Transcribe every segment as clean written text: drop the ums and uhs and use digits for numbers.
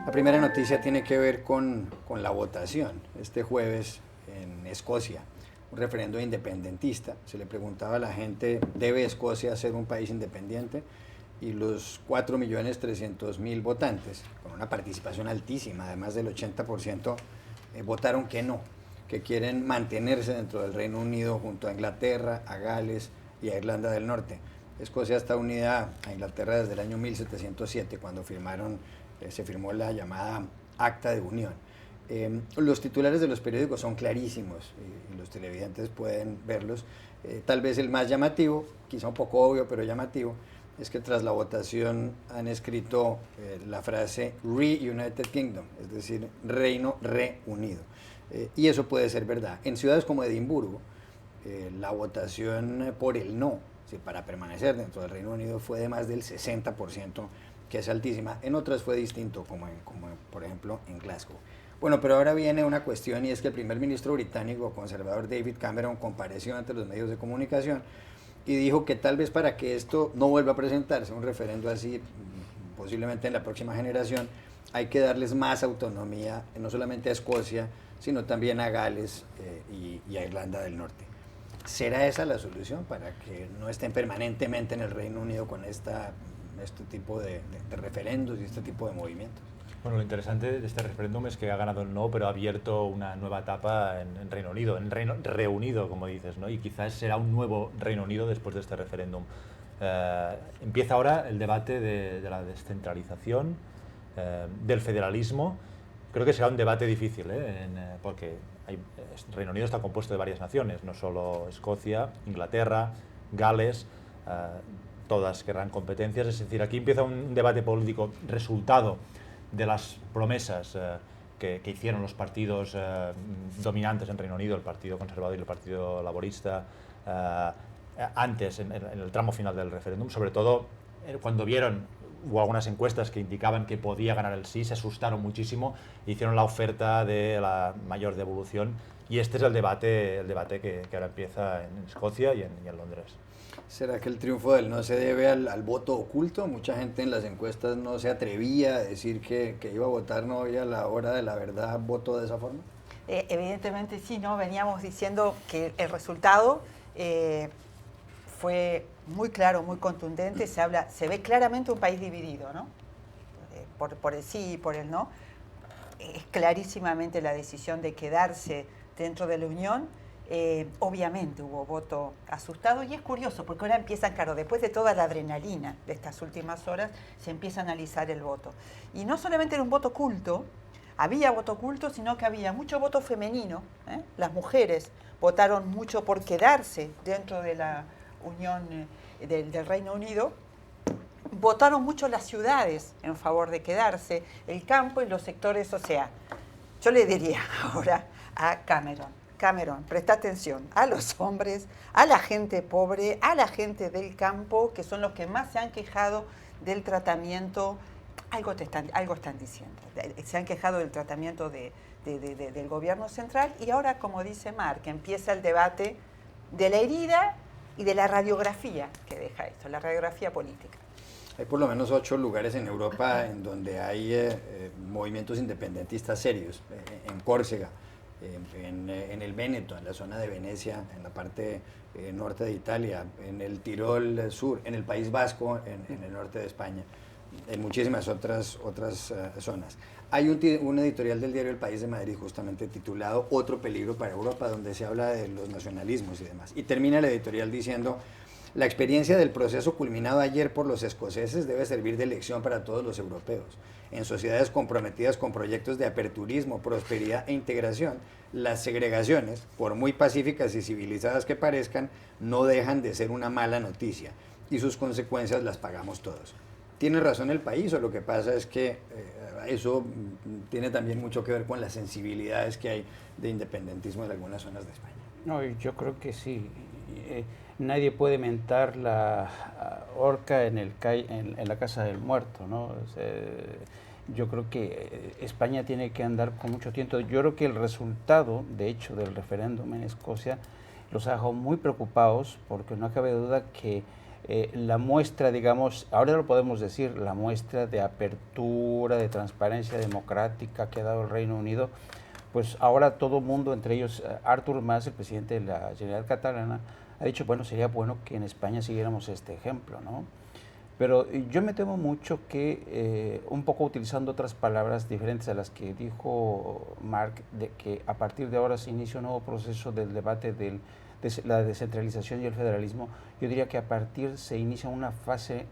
La primera noticia tiene que ver con la votación. Este jueves en Escocia, un referendo independentista. Se le preguntaba a la gente, ¿debe Escocia ser un país independiente? Y los 4.300.000 votantes, con una participación altísima, además del 80%, votaron que no, que quieren mantenerse dentro del Reino Unido junto a Inglaterra, a Gales y a Irlanda del Norte. Escocia está unida a Inglaterra desde el año 1707, cuando se firmó la llamada Acta de Unión. Los titulares de los periódicos son clarísimos y los televidentes pueden verlos. Tal vez el más llamativo, quizá un poco obvio, pero llamativo, es que tras la votación han escrito la frase Reunited Kingdom, es decir, Reino Reunido. Y eso puede ser verdad. En ciudades como Edimburgo, la votación por el no, para permanecer dentro del Reino Unido, fue de más del 60%, que es altísima. En otras fue distinto, como por ejemplo en Glasgow. Bueno, pero ahora viene una cuestión, y es que el primer ministro británico conservador David Cameron compareció ante los medios de comunicación y dijo que tal vez para que esto no vuelva a presentarse, un referendo así, posiblemente en la próxima generación, hay que darles más autonomía, no solamente a Escocia, sino también a Gales y a Irlanda del Norte. ¿Será esa la solución para que no estén permanentemente en el Reino Unido con este tipo de referendos y este tipo de movimientos? Bueno, lo interesante de este referéndum es que ha ganado el no, pero ha abierto una nueva etapa en Reino Unido, en Reino Reunido, como dices, ¿no? Y quizás será un nuevo Reino Unido después de este referéndum. Empieza ahora el debate de la descentralización, del federalismo. Creo que será un debate difícil, porque Reino Unido está compuesto de varias naciones, no solo Escocia, Inglaterra, Gales, todas querrán competencias. Es decir, aquí empieza un debate político resultado de las promesas que hicieron los partidos dominantes en Reino Unido, el Partido Conservador y el Partido Laborista, antes, en el tramo final del referéndum, sobre todo cuando hubo algunas encuestas que indicaban que podía ganar el sí, se asustaron muchísimo, hicieron la oferta de la mayor devolución, y este es el debate que ahora empieza en Escocia y en Londres. ¿Será que el triunfo del no se debe al voto oculto? Mucha gente en las encuestas no se atrevía a decir que iba a votar no, y a la hora de la verdad votó de esa forma. Evidentemente sí, ¿no? Veníamos diciendo que el resultado fue muy claro, muy contundente. Se ve claramente un país dividido, ¿no? Por el sí y por el no. Es clarísimamente la decisión de quedarse dentro de la Unión. Obviamente hubo voto asustado, y es curioso porque ahora empiezan, claro, después de toda la adrenalina de estas últimas horas, se empieza a analizar el voto. Y no solamente era un voto oculto, había voto oculto, sino que había mucho voto femenino. Las mujeres votaron mucho por quedarse dentro de la Unión del Reino Unido. Votaron mucho las ciudades en favor de quedarse, el campo y los sectores, o sea, yo le diría ahora a Cameron, presta atención a los hombres, a la gente pobre, a la gente del campo, que son los que más se han quejado del tratamiento. Algo están diciendo. Se han quejado del tratamiento del gobierno central, y ahora, como dice Marc, empieza el debate de la herida y de la radiografía que deja esto, la radiografía política. Hay por lo menos 8 lugares en Europa en donde hay movimientos independentistas serios. En Córcega, en el Véneto, en la zona de Venecia, en la parte norte de Italia, en el Tirol sur, en el País Vasco, en el norte de España, en muchísimas otras zonas. Hay un editorial del diario El País de Madrid justamente titulado Otro peligro para Europa, donde se habla de los nacionalismos y demás. Y termina el editorial diciendo: la experiencia del proceso culminado ayer por los escoceses debe servir de lección para todos los europeos. En sociedades comprometidas con proyectos de aperturismo, prosperidad e integración, las segregaciones, por muy pacíficas y civilizadas que parezcan, no dejan de ser una mala noticia, y sus consecuencias las pagamos todos. ¿Tiene razón el país, o lo que pasa es que eso tiene también mucho que ver con las sensibilidades que hay de independentismo en algunas zonas de España? No, yo creo que sí. Nadie puede mentar la horca en la casa del muerto, ¿no? Yo creo que España tiene que andar con mucho tiempo. Yo creo que el resultado, de hecho, del referéndum en Escocia los ha dejado muy preocupados, porque no cabe duda que la muestra, digamos, ahora lo podemos decir, la muestra de apertura, de transparencia democrática que ha dado el Reino Unido, pues ahora todo el mundo, entre ellos Artur Mas, el presidente de la Generalitat Catalana, ha dicho, bueno, sería bueno que en España siguiéramos este ejemplo, ¿no? Pero yo me temo mucho que, un poco utilizando otras palabras diferentes a las que dijo Marc, de que a partir de ahora se inicia un nuevo proceso del debate de la descentralización y el federalismo, yo diría que a partir se inicia una fase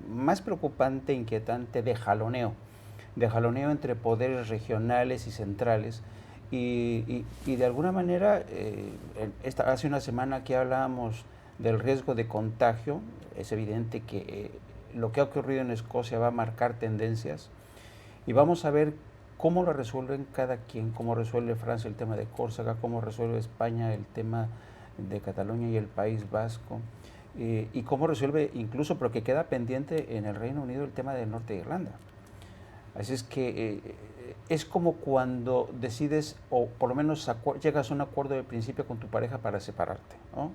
más preocupante, inquietante de jaloneo entre poderes regionales y centrales. Y de alguna manera, hace una semana que hablábamos del riesgo de contagio, es evidente que lo que ha ocurrido en Escocia va a marcar tendencias y vamos a ver cómo lo resuelven cada quien, cómo resuelve Francia el tema de Córcega, cómo resuelve España el tema de Cataluña y el País Vasco, y cómo resuelve incluso, porque queda pendiente en el Reino Unido, el tema del norte de Irlanda. Así es que es como cuando decides, o por lo menos llegas a un acuerdo de principio con tu pareja para separarte, ¿no?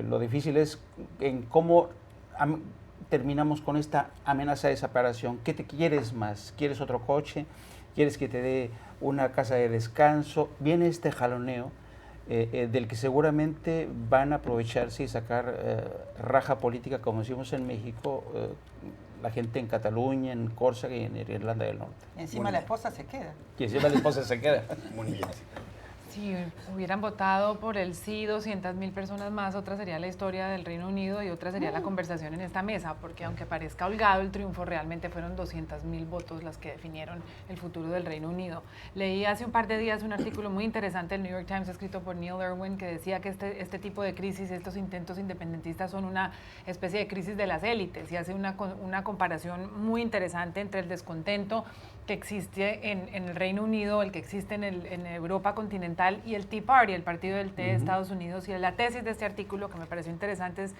Lo difícil es en cómo terminamos con esta amenaza de separación. ¿Qué te quieres más? ¿Quieres otro coche? ¿Quieres que te dé una casa de descanso? Viene este jaloneo del que seguramente van a aprovecharse y sacar raja política, como decimos en México, la gente en Cataluña, en Córcega y en Irlanda del Norte. Encima la esposa se queda. Y encima la esposa se queda. Si hubieran votado por el sí 200.000 personas más, otra sería la historia del Reino Unido y otra sería la conversación en esta mesa, porque aunque parezca holgado el triunfo, realmente fueron 200.000 votos las que definieron el futuro del Reino Unido. Leí hace un par de días un artículo muy interesante del New York Times escrito por Neil Irwin que decía que este tipo de crisis, estos intentos independentistas son una especie de crisis de las élites, y hace una comparación muy interesante entre el descontento que existe en el Reino Unido, el que existe en Europa continental, y el Tea Party, el partido del té de Estados Unidos. Y la tesis de este artículo, que me pareció interesante, es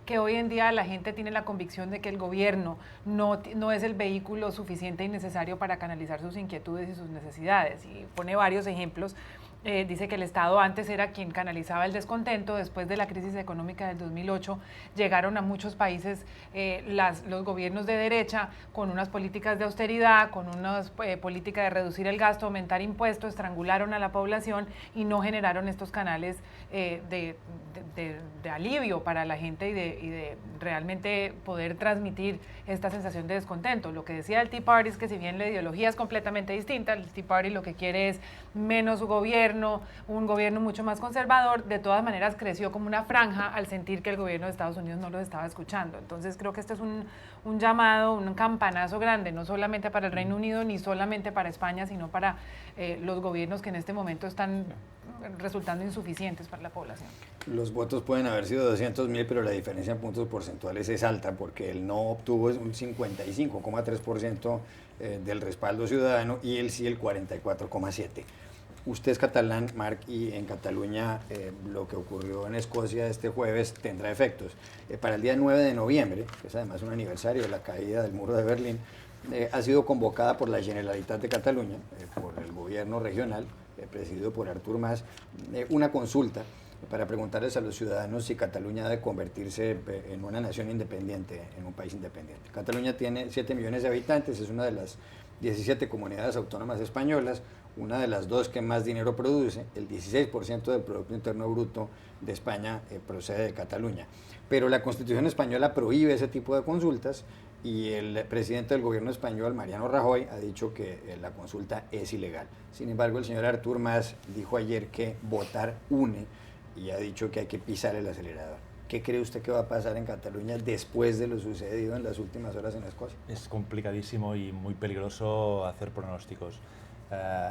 que hoy en día la gente tiene la convicción de que el gobierno no es el vehículo suficiente y necesario para canalizar sus inquietudes y sus necesidades. Y pone varios ejemplos. Dice que el Estado antes era quien canalizaba el descontento. Después de la crisis económica del 2008 llegaron a muchos países los gobiernos de derecha con unas políticas de austeridad, con unas políticas de reducir el gasto, aumentar impuestos, estrangularon a la población y no generaron estos canales de alivio para la gente y de realmente poder transmitir esta sensación de descontento. Lo que decía el Tea Party es que si bien la ideología es completamente distinta, el Tea Party lo que quiere es menos gobierno, un gobierno mucho más conservador, de todas maneras creció como una franja al sentir que el gobierno de Estados Unidos no los estaba escuchando. Entonces creo que este es un llamado, un campanazo grande, no solamente para el Reino Unido ni solamente para España, sino para los gobiernos que en este momento están resultando insuficientes para la población. Los votos pueden haber sido 200.000, pero la diferencia en puntos porcentuales es alta, porque el no obtuvo un 55,3% del respaldo ciudadano y el sí el 44,7%. Usted es catalán, Marc, y en Cataluña lo que ocurrió en Escocia este jueves tendrá efectos. Para el día 9 de noviembre, que es además un aniversario de la caída del muro de Berlín, ha sido convocada por la Generalitat de Cataluña, por el gobierno regional, presidido por Artur Mas, una consulta para preguntarles a los ciudadanos si Cataluña debe convertirse en una nación independiente, en un país independiente. Cataluña tiene 7 millones de habitantes, es una de las 17 comunidades autónomas españolas, una de las 2 que más dinero produce. El 16% del Producto Interno Bruto de España procede de Cataluña. Pero la Constitución española prohíbe ese tipo de consultas y el presidente del gobierno español, Mariano Rajoy, ha dicho que la consulta es ilegal. Sin embargo, el señor Artur Mas dijo ayer que votar une y ha dicho que hay que pisar el acelerador. ¿Qué cree usted que va a pasar en Cataluña después de lo sucedido en las últimas horas en Escocia? Es complicadísimo y muy peligroso hacer pronósticos.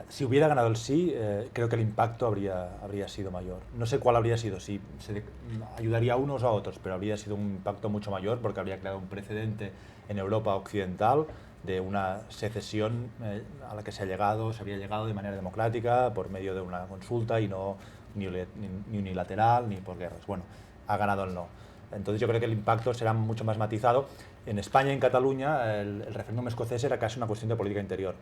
Si hubiera ganado el sí, creo que el impacto habría sido mayor. No sé cuál habría sido, si ayudaría a unos o a otros, pero habría sido un impacto mucho mayor porque habría creado un precedente en Europa occidental de una secesión a la que se había llegado de manera democrática por medio de una consulta y no ni unilateral ni por guerras. Bueno, ha ganado el no. Entonces yo creo que el impacto será mucho más matizado. En España y en Cataluña el referéndum escocés era casi una cuestión de política interior.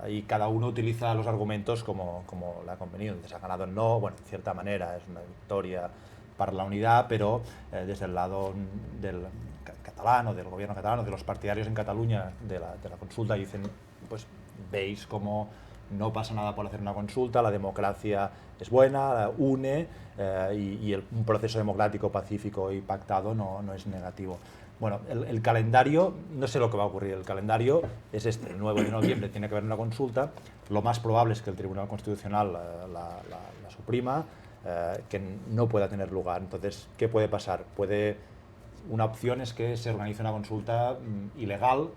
Ahí cada uno utiliza los argumentos como le ha convenido. Entonces ha ganado el no, bueno, en cierta manera es una victoria para la unidad, pero desde el lado del catalán o del gobierno catalán o de los partidarios en Cataluña de la consulta dicen, pues veis cómo no pasa nada por hacer una consulta, la democracia es buena, une y un proceso democrático pacífico y pactado no es negativo. Bueno, el calendario, no sé lo que va a ocurrir, el calendario es este, el 9 de noviembre tiene que haber una consulta, lo más probable es que el Tribunal Constitucional la suprima, que no pueda tener lugar. Entonces, ¿qué puede pasar? Una opción es que se organice una consulta ilegal,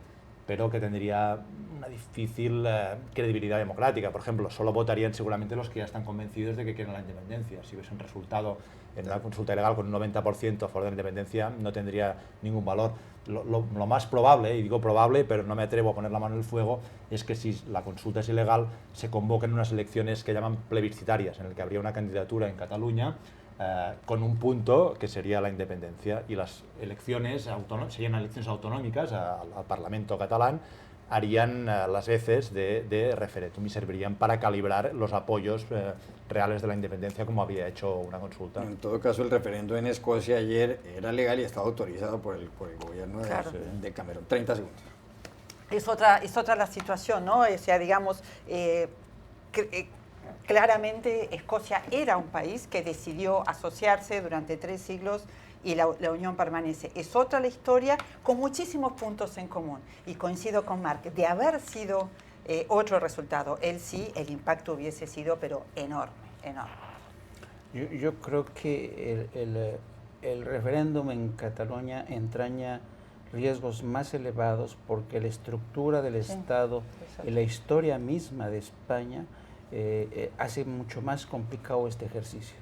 pero que tendría una difícil credibilidad democrática. Por ejemplo, solo votarían seguramente los que ya están convencidos de que quieren la independencia. Si hubiese un resultado en una consulta ilegal con un 90% a favor de la independencia, no tendría ningún valor. Lo más probable, y digo probable, pero no me atrevo a poner la mano en el fuego, es que si la consulta es ilegal, se convoquen unas elecciones que llaman plebiscitarias, en el que habría una candidatura en Cataluña con un punto que sería la independencia, y las elecciones serían elecciones autonómicas al Parlamento catalán, harían las veces de referéndum y servirían para calibrar los apoyos reales de la independencia, como había hecho una consulta. En todo caso, el referendo en Escocia ayer era legal y estaba autorizado por el gobierno de Cameron. 30 segundos. Es otra la situación, ¿no? O sea, digamos, claramente Escocia era un país que decidió asociarse durante 3 siglos y la unión permanece. Es otra la historia con muchísimos puntos en común. Y coincido con Marc, de haber sido otro resultado, el impacto hubiese sido, pero enorme, enorme. Yo creo que el referéndum en Cataluña entraña riesgos más elevados porque la estructura del Estado y la historia misma de España hace mucho más complicado este ejercicio.